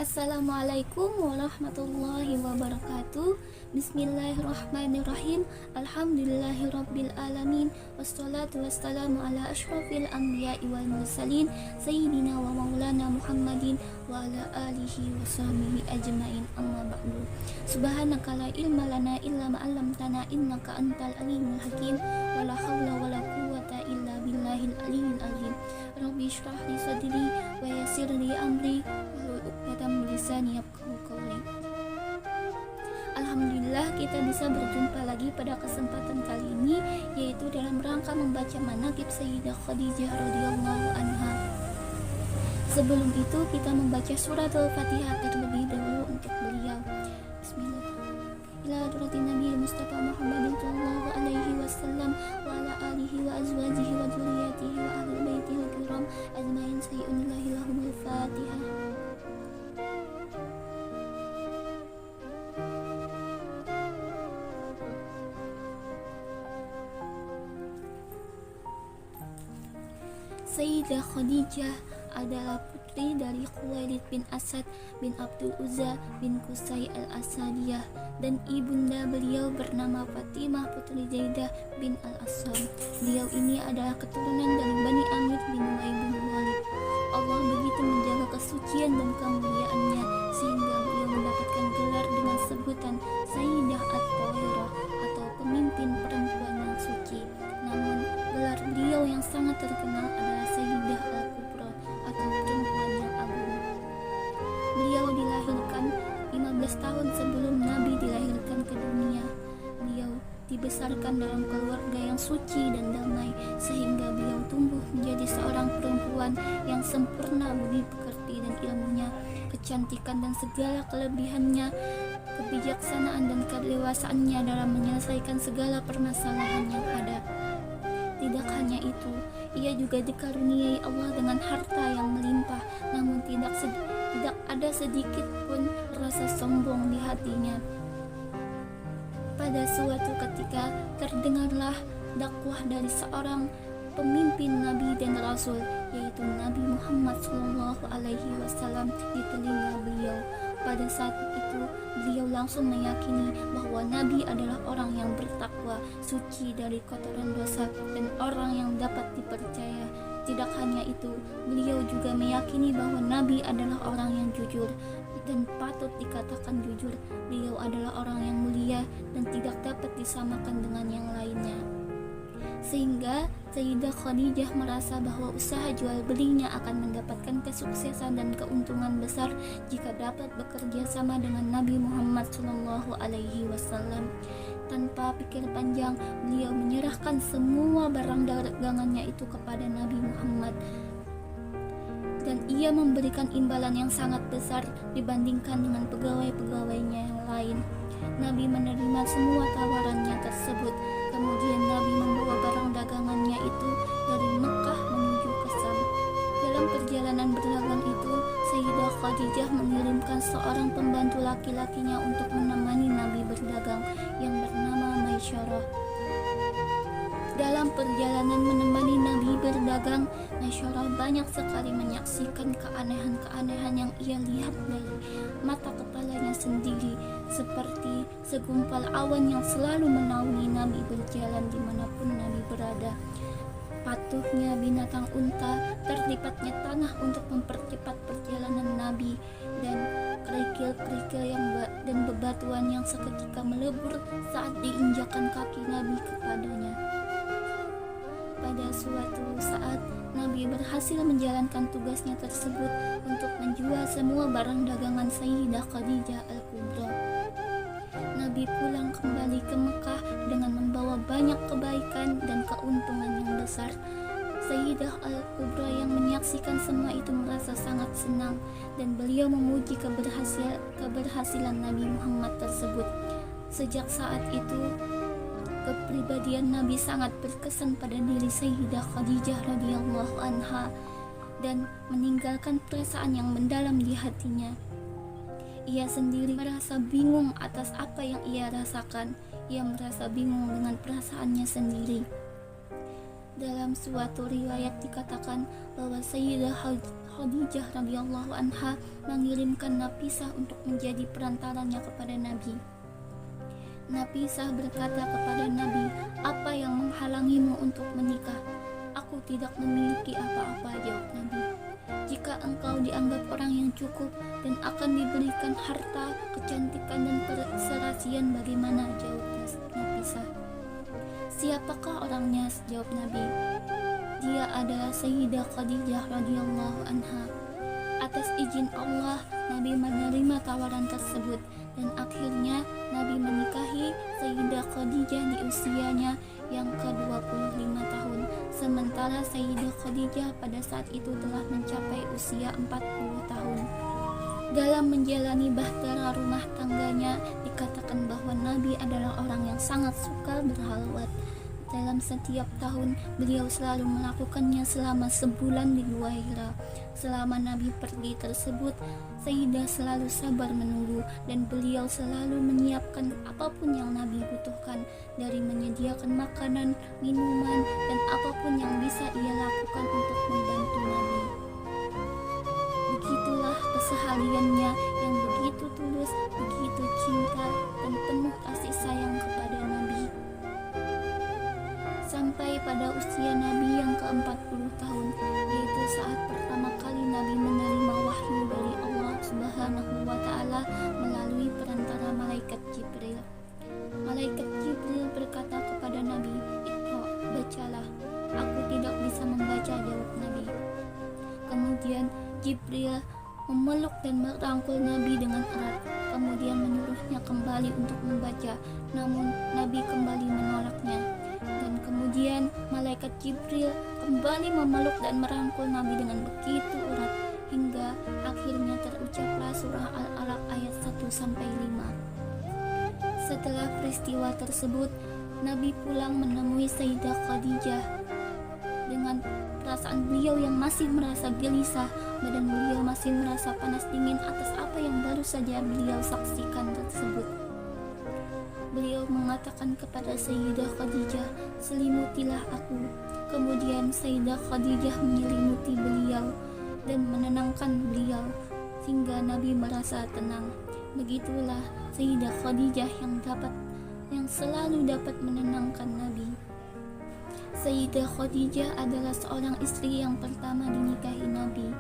Assalamualaikum warahmatullahi wabarakatuh. Bismillahirrahmanirrahim. Alhamdulillahirabbil alamin. Wassalatu wassalamu ala asyrafil anbiya'i wal mursalin sayyidina wa maulana Muhammadin wa ala alihi wa sahbihi ajmain. Amma ba'du. Subhanaka la ilma lana illa ma 'allamtana innaka antal alimul hakim. Wa la haula wa la quwwata illa billahil aliyyil azim. Rabbi shrah li sadri wa yassir li amri dalam lisani yafqahu qawli. Alhamdulillah kita bisa berjumpa lagi pada kesempatan kali ini, yaitu dalam rangka membaca manaqib Sayyidah Khadijah radhiyallahu anha. Sebelum itu kita membaca surat Al-Fatihah terlebih dahulu untuk beliau. Bismillah. Ila hadratin Nabi Mustafa Muhammadin sallallahu alaihi wasallam wa ala alihi wa azwajihi wa dzurriyyatihi wa ahli baitihi al-kiram ajmain sayyidinallahi lahumul Fatihah. Sayyidah Khadijah adalah putri dari Khuwailid bin Asad bin Abdul Uzza bin Qusay al-Asadiyah, dan ibunda beliau bernama Fatimah putri Zaidah bin al-Assam. Beliau ini adalah keturunan dari Bani Amir bin Umayy bin Walid. Allah begitu menjaga kesucian dan kemuliaannya sehingga beliau mendapatkan gelar dengan sebutan Sayyidah At-Tahirah atau pemimpin perempuan yang suci. Namun gelar beliau yang sangat terkenal adalah Sayyidah Al-Kubra atau perempuan yang agung. Beliau dilahirkan 15 tahun sebelum Nabi dilahirkan ke dunia. Beliau dibesarkan dalam keluarga yang suci dan damai sehingga beliau tumbuh menjadi seorang perempuan yang sempurna budi pekerti dan ilmunya, kecantikan dan segala kelebihannya, kebijaksanaan dan kedewasaannya dalam menyelesaikan segala permasalahan yang ada. Tidak hanya itu, ia juga dikaruniai Allah dengan harta yang melimpah, namun tidak ada sedikit pun rasa sombong di hatinya. Pada suatu ketika terdengarlah dakwah dari seorang pemimpin Nabi dan Rasul, yaitu Nabi Muhammad SAW di telinga beliau. Pada saat itu beliau langsung meyakini bahwa Nabi adalah orang yang bertakwa, suci dari kotoran dosa, dan orang yang dapat dipercaya. Tidak hanya itu, beliau juga meyakini bahwa Nabi adalah orang yang jujur dan patut dikatakan jujur. Beliau adalah orang yang mulia dan tidak dapat disamakan dengan yang lainnya. Sehingga Sayyidah Khadijah merasa bahwa usaha jual belinya akan mendapatkan kesuksesan dan keuntungan besar jika dapat bekerja sama dengan Nabi Muhammad SAW. Tanpa pikir panjang, beliau menyerahkan semua barang dagangannya itu kepada Nabi Muhammad, dan ia memberikan imbalan yang sangat besar dibandingkan dengan pegawai-pegawainya yang lain. Nabi menerima semua tawarannya tersebut. Kemudian Nabi membawa barang dagangannya itu dari Mekah menuju ke Syam. Dalam perjalanan berdagang itu, Sayyidah Khadijah mengirimkan seorang pembantu laki-lakinya untuk menemani Nabi berdagang yang bernama Maisyarah. Dalam perjalanan menemani Nabi berdagang, Maisyarah banyak sekali menyaksikan keanehan-keanehan yang ia lihat dari mata kepalanya sendiri, seperti segumpal awan yang selalu menaungi Nabi berjalan dimanapun Nabi berada, patuhnya binatang unta, terlipatnya tanah untuk mempercepat perjalanan Nabi, dan kerikil-kerikil dan bebatuan yang seketika melebur saat diinjakan kaki Nabi kepadanya. Pada suatu saat, Nabi berhasil menjalankan tugasnya tersebut untuk menjual semua barang dagangan Sayyidah Khadijah Al-Kubra. Nabi pulang kembali ke Mekah dengan membawa banyak kebaikan dan keuntungan yang besar. Sayyidah Al-Kubra yang menyaksikan semua itu merasa sangat senang dan beliau memuji keberhasilan Nabi Muhammad tersebut. Sejak saat itu, kepribadian Nabi sangat berkesan pada diri Sayyidah Khadijah radhiyallahu anha dan meninggalkan perasaan yang mendalam di hatinya. Ia sendiri merasa bingung atas apa yang ia rasakan. Ia merasa bingung dengan perasaannya sendiri. Dalam suatu riwayat dikatakan bahwa Sayyidah Khadijah radhiyallahu anha mengirimkan Nafisah untuk menjadi perantaranya kepada Nabi. Nafisah berkata kepada Nabi, "Apa yang menghalangimu untuk menikah?" "Aku tidak memiliki apa-apa," jawab Nabi. "Jika engkau dianggap orang yang cukup dan akan diberikan harta, kecantikan dan keserasian, bagaimana?" jawab Nafisah. "Siapakah orangnya?" jawab Nabi. "Dia adalah Sayyidah Khadijah radhiyallahu anha." Atas izin Allah, Nabi menerima tawaran tersebut dan akhirnya Nabi menikahi Sayyidah Khadijah di usianya yang ke-25 tahun, sementara Sayyidah Khadijah pada saat itu telah mencapai usia 40 tahun. Dalam menjalani bahtera rumah tangganya, dikatakan bahwa Nabi adalah orang yang sangat suka berhalwat. Dalam setiap tahun, beliau selalu melakukannya selama sebulan di Gua Hira. Selama Nabi pergi tersebut, Sayyidah selalu sabar menunggu dan beliau selalu menyiapkan apapun yang Nabi butuhkan, dari menyediakan makanan, minuman, dan apapun yang bisa ia lakukan untuk membantu Nabi. Begitulah kesehariannya yang begitu tulus, begitu cinta, dan penuh kasih sayang kepada Nabi. Sampai pada usia Nabi yang ke-40 tahun, yaitu saat pertama kali Nabi menerima wahyu dari Allah Subhanahu wa Ta'ala melalui perantara malaikat Jibril. Malaikat Jibril berkata kepada Nabi, "Iqra, bacalah." "Aku tidak bisa membaca," jawab Nabi. Kemudian Jibril memeluk dan merangkul Nabi dengan erat, kemudian menyuruhnya kembali untuk membaca, namun Nabi kembali menolaknya. Dan kemudian malaikat Jibril kembali memeluk dan merangkul Nabi dengan begitu erat hingga akhirnya terucaplah surah Al-Alaq ayat 1-5. Setelah peristiwa tersebut, Nabi pulang menemui Sayyidah Khadijah. Dengan perasaan beliau yang masih merasa gelisah, badan beliau masih merasa panas dingin atas apa yang baru saja beliau saksikan tersebut. Beliau mengatakan kepada Sayyidah Khadijah, "Selimutilah aku." Kemudian Sayyidah Khadijah menyelimuti beliau dan menenangkan beliau sehingga Nabi merasa tenang. Begitulah Sayyidah Khadijah yang selalu dapat menenangkan Nabi. Sayyidah Khadijah adalah seorang istri yang pertama dinikahi Nabi.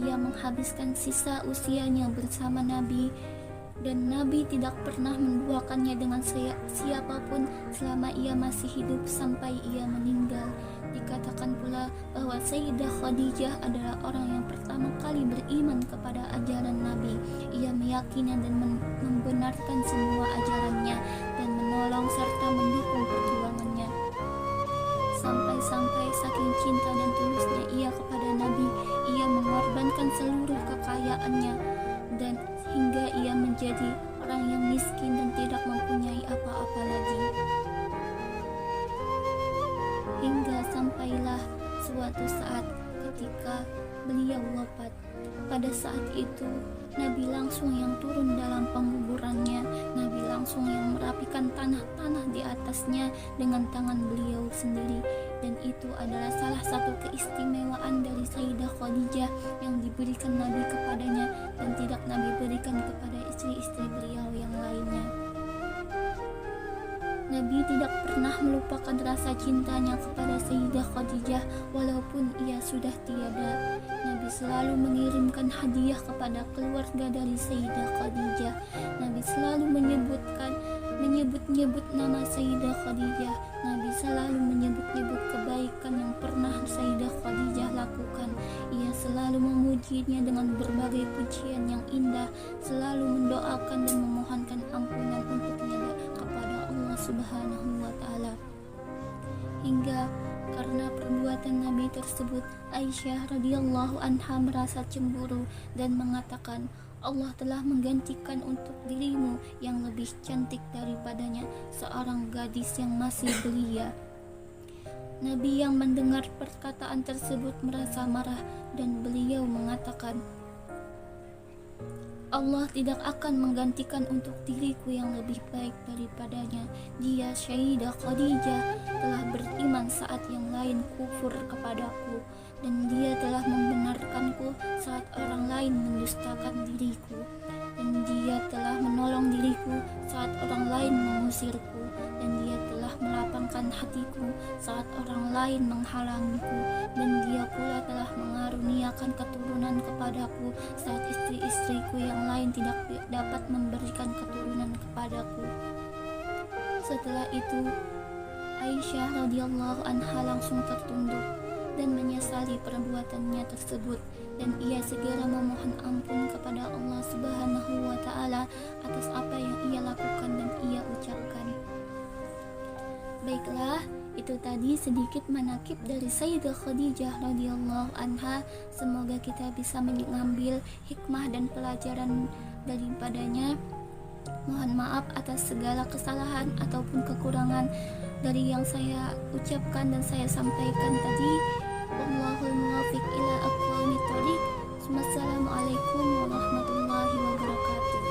Ia menghabiskan sisa usianya bersama Nabi dan Nabi tidak pernah menduakannya dengan siapapun selama ia masih hidup sampai ia meninggal. Dikatakan pula bahwa Sayyidah Khadijah adalah orang yang pertama kali beriman kepada ajaran Nabi. Ia meyakini dan membenarkan semua ajarannya dan menolong serta mendukung perjuangannya. Sampai-sampai saking cinta dan tulusnya ia kepada Nabi, ia mengorbankan seluruh kekayaannya dan hingga ia menjadi orang yang miskin dan tidak mempunyai apa-apa lagi. Hingga sampailah suatu saat ketika beliau wafat. Pada saat itu, Nabi langsung yang turun dalam penguburannya. Nabi langsung yang merapikan tanah-tanah di atasnya dengan tangan beliau sendiri. Dan itu adalah salah satu keistimewaan dari Sayyidah Khadijah yang diberikan Nabi kepadanya dan tidak Nabi berikan kepada istri-istri beliau yang lainnya. Nabi tidak pernah melupakan rasa cintanya kepada Sayyidah Khadijah walaupun ia sudah tiada. Nabi selalu mengirimkan hadiah kepada keluarga dari Sayyidah Khadijah. Nabi selalu menyebut-nyebut nama Sayyidah Khadijah. Nabi selalu menyebut-nyebut kebaikan yang pernah Sayyidah Khadijah lakukan. Ia selalu memujinya dengan berbagai pujian yang indah, selalu mendoakan dan memohonkan ampunan untuknya kepada Allah Subhanahu wa Ta'ala. Hingga Karena perbuatan Nabi tersebut, Aisyah radhiyallahu anha merasa cemburu dan mengatakan, Allah telah menggantikan untuk dirimu yang lebih cantik daripadanya, seorang gadis yang masih belia. Nabi yang mendengar perkataan tersebut merasa marah dan beliau mengatakan, Allah tidak akan menggantikan untuk diriku yang lebih baik daripadanya. Dia Sayyidah Khadijah telah beriman saat yang lain kufur kepadaku, dan dia telah membenarkanku saat orang lain mendustakan diriku, dan dia telah menolong diriku saat orang lain mengusirku, dan dia telah melapangkan hatiku saat orang lain menghalangiku, dan dia pula telah mengaruniakan keturunan kepadaku saat istri-istriku yang lain tidak dapat memberikan keturunan kepadaku. Setelah itu, Aisyah radhiyallahu anha langsung tertunduk dan menyesali perbuatannya tersebut, dan ia segera memohon ampun kepada Allah Subhanahu wa taala atas apa yang ia lakukan dan ia ucapkan. Baiklah, itu tadi sedikit manakib dari Sayyidah Khadijah radhiyallahu anha. Semoga kita bisa mengambil hikmah dan pelajaran daripadanya. Mohon maaf atas segala kesalahan ataupun kekurangan dari yang saya ucapkan dan saya sampaikan tadi. Wallahul muwaffiq ila aqwamit thoriq. Wassalamualaikum warahmatullahi wabarakatuh.